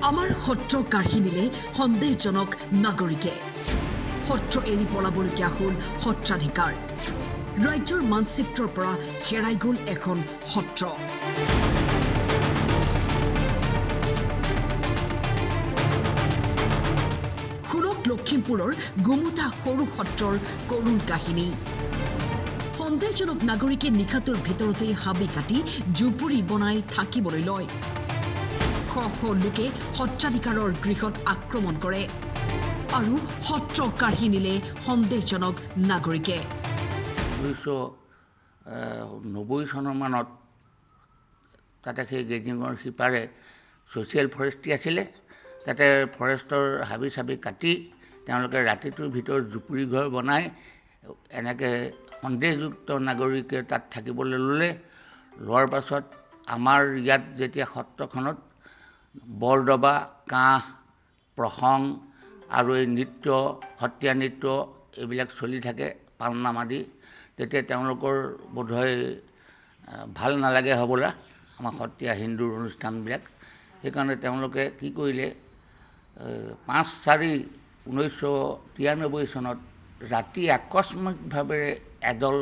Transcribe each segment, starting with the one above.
আমাৰ সত্ৰ কাঢ়ি নিলে সন্দেহজনক নাগৰিকে সত্ৰ এৰি পলাবলগীয়া হ'ল সত্ৰাধিকাৰ ৰাজ্যৰ মানচিত্ৰৰ পৰা হেৰাই গ'ল এখন সত্ৰ শুনক লখিমপুৰৰ গুমুঠা সৰু সত্ৰৰ কৰুণ কাহিনী সন্দেহজনক নাগৰিকে নিশাটোৰ ভিতৰতেই হাবি কাটি জুপুৰি বনাই থাকিবলৈ লয় শ লোকে সত্ৰাধিকাৰৰ গৃহত আক্ৰমণ কৰে আৰু সত্ৰ কাঢ়ি নিলে সন্দেহজনক নাগৰিকে 1990 চনৰ মানত তাতে সেই গেজিঙৰ সিপাৰে ছ'চিয়েল ফৰেষ্ট্ৰি আছিলে তাতে ফৰেষ্টৰ হাবি চাবি কাটি তেওঁলোকে ৰাতিটোৰ ভিতৰত জুপুৰি ঘৰ বনাই এনেকৈ সন্দেহযুক্ত নাগৰিকে তাত থাকিবলৈ ল'লে লোৱাৰ পাছত আমাৰ ইয়াত যেতিয়া সত্ৰখনত বৰদবা কাঁহ প্ৰসং আৰু এই নৃত্য সত্ৰীয়া নৃত্য এইবিলাক চলি থাকে পালনাম আদি তেতিয়া তেওঁলোকৰ বোধহয় ভাল নালাগে হ'বলা আমাৰ সত্ৰীয়া হিন্দুৰ অনুষ্ঠানবিলাক সেইকাৰণে তেওঁলোকে কি কৰিলে 5/4/1993 চনত ৰাতি আকস্মিকভাৱে এদল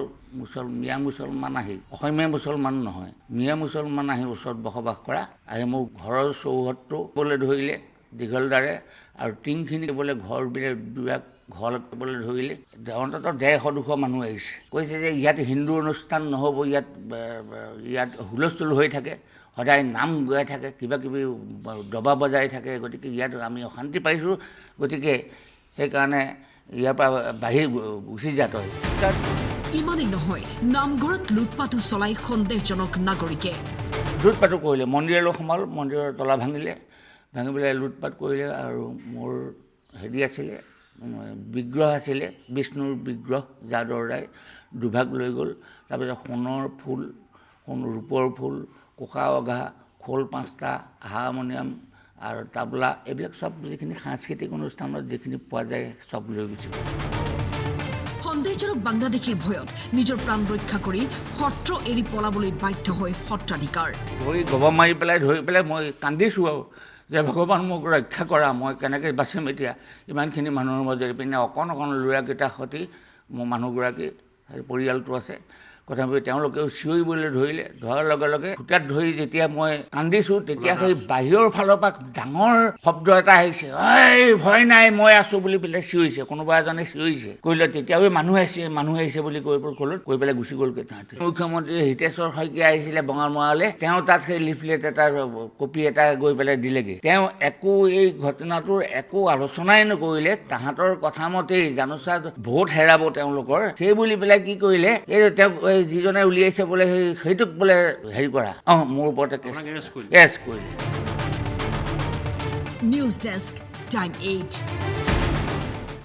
মিয়া মুছলমান আহি অসমীয়া মুছলমান নহয় মিয়া মুছলমান আহি ওচৰত বসবাস কৰা আহি মোৰ ঘৰৰ চৌহদটো ক'বলৈ ধৰিলে দীঘলদাৰে আৰু টিংখিনি বোলে ঘৰবিলাক ঘৰ ক'বলৈ ধৰিলে অন্ততঃ 150-200 মানুহ আহিছে কৈছে যে ইয়াত হিন্দু অনুষ্ঠান নহ'ব ইয়াত হুলস্থুল হৈ থাকে সদায় নাম গাই থাকে কিবা কিবি দবা বজাই থাকে গতিকে ইয়াত আমি অশান্তি পাইছোঁ গতিকে সেইকাৰণে ইয়াৰ পৰা বাহিৰ গুচি যাত হয় ইমানেই নহয় নামঘৰত লুটপাটো চলাই সন্দেহজনক নাগৰিকে লুটপাটো কৰিলে মন্দিৰলৈ সোমাল মন্দিৰৰ তলা ভাঙি পেলাই লুটপাট কৰিলে আৰু মোৰ হেৰি আছিলে বিগ্ৰহ আছিলে বিষ্ণুৰ বিগ্ৰহ যাদৰাই দুভাগ লৈ গ'ল তাৰপিছত সোণৰ ফুল ৰূপৰ ফুল কোষা অঘা খোল 5টা হাৰমনিয়াম আৰু তাবলা এইবিলাক চব যিখিনি সাংস্কৃতিক অনুষ্ঠানত যিখিনি পোৱা যায় চব লৈ গৈছিল সন্দেহজনক বাংলাদেশীৰ ভয়ত নিজৰ প্ৰাণ ৰক্ষা কৰি সত্ৰ এৰি পলাবলৈ বাধ্য হৈ সত্ৰাধিকাৰ গবা মাৰি পেলাই ধৰি পেলাই মই কান্দিছোঁ আৰু যে ভগৱান মোক ৰক্ষা কৰা মই কেনেকৈ বাচিম এতিয়া ইমানখিনি মানুহৰ মাজত পিনে অকণ ল'ৰাকেইটাৰ সৈতে মোৰ মানুহগৰাকী পৰিয়ালটো আছে তথাপি তেওঁলোকেও চিঞৰিবলৈ ধৰিলে ধৰাৰ লগে লগে সূতাত ধৰি যেতিয়া মই কান্দিছোঁ তেতিয়া সেই বাহিৰৰ ফালৰ পৰা ডাঙৰ শব্দ এটা আহিছে এই ভয় নাই মই আছোঁ বুলি পেলাই চিঞৰিছে কোনোবা এজনে চিঞৰিছে কৰিলে তেতিয়াও মানুহ আহিছে বুলি কৈ পেলাই গুচি গ'লগৈ তাহাঁতে মুখ্যমন্ত্ৰী হিতেশ্বৰ শইকীয়া আহিছিলে বঙালমৰালৈ তেওঁ তাত সেই লিফলেট এটা কপি এটা গৈ পেলাই দিলেগৈ তেওঁ একো এই ঘটনাটোৰ একো আলোচনাই নকৰিলে তাহাঁতৰ কথা মতেই জানোচা ভোট হেৰাব তেওঁলোকৰ সেই বুলি পেলাই কি কৰিলে এই তেওঁ যিজনে উলিয়াইছে বোলে সেইটোক বোলে হেৰি কৰা মোৰ ওপৰতে কেছ কৰিলে নিউজ ডেস্ক টাইম 8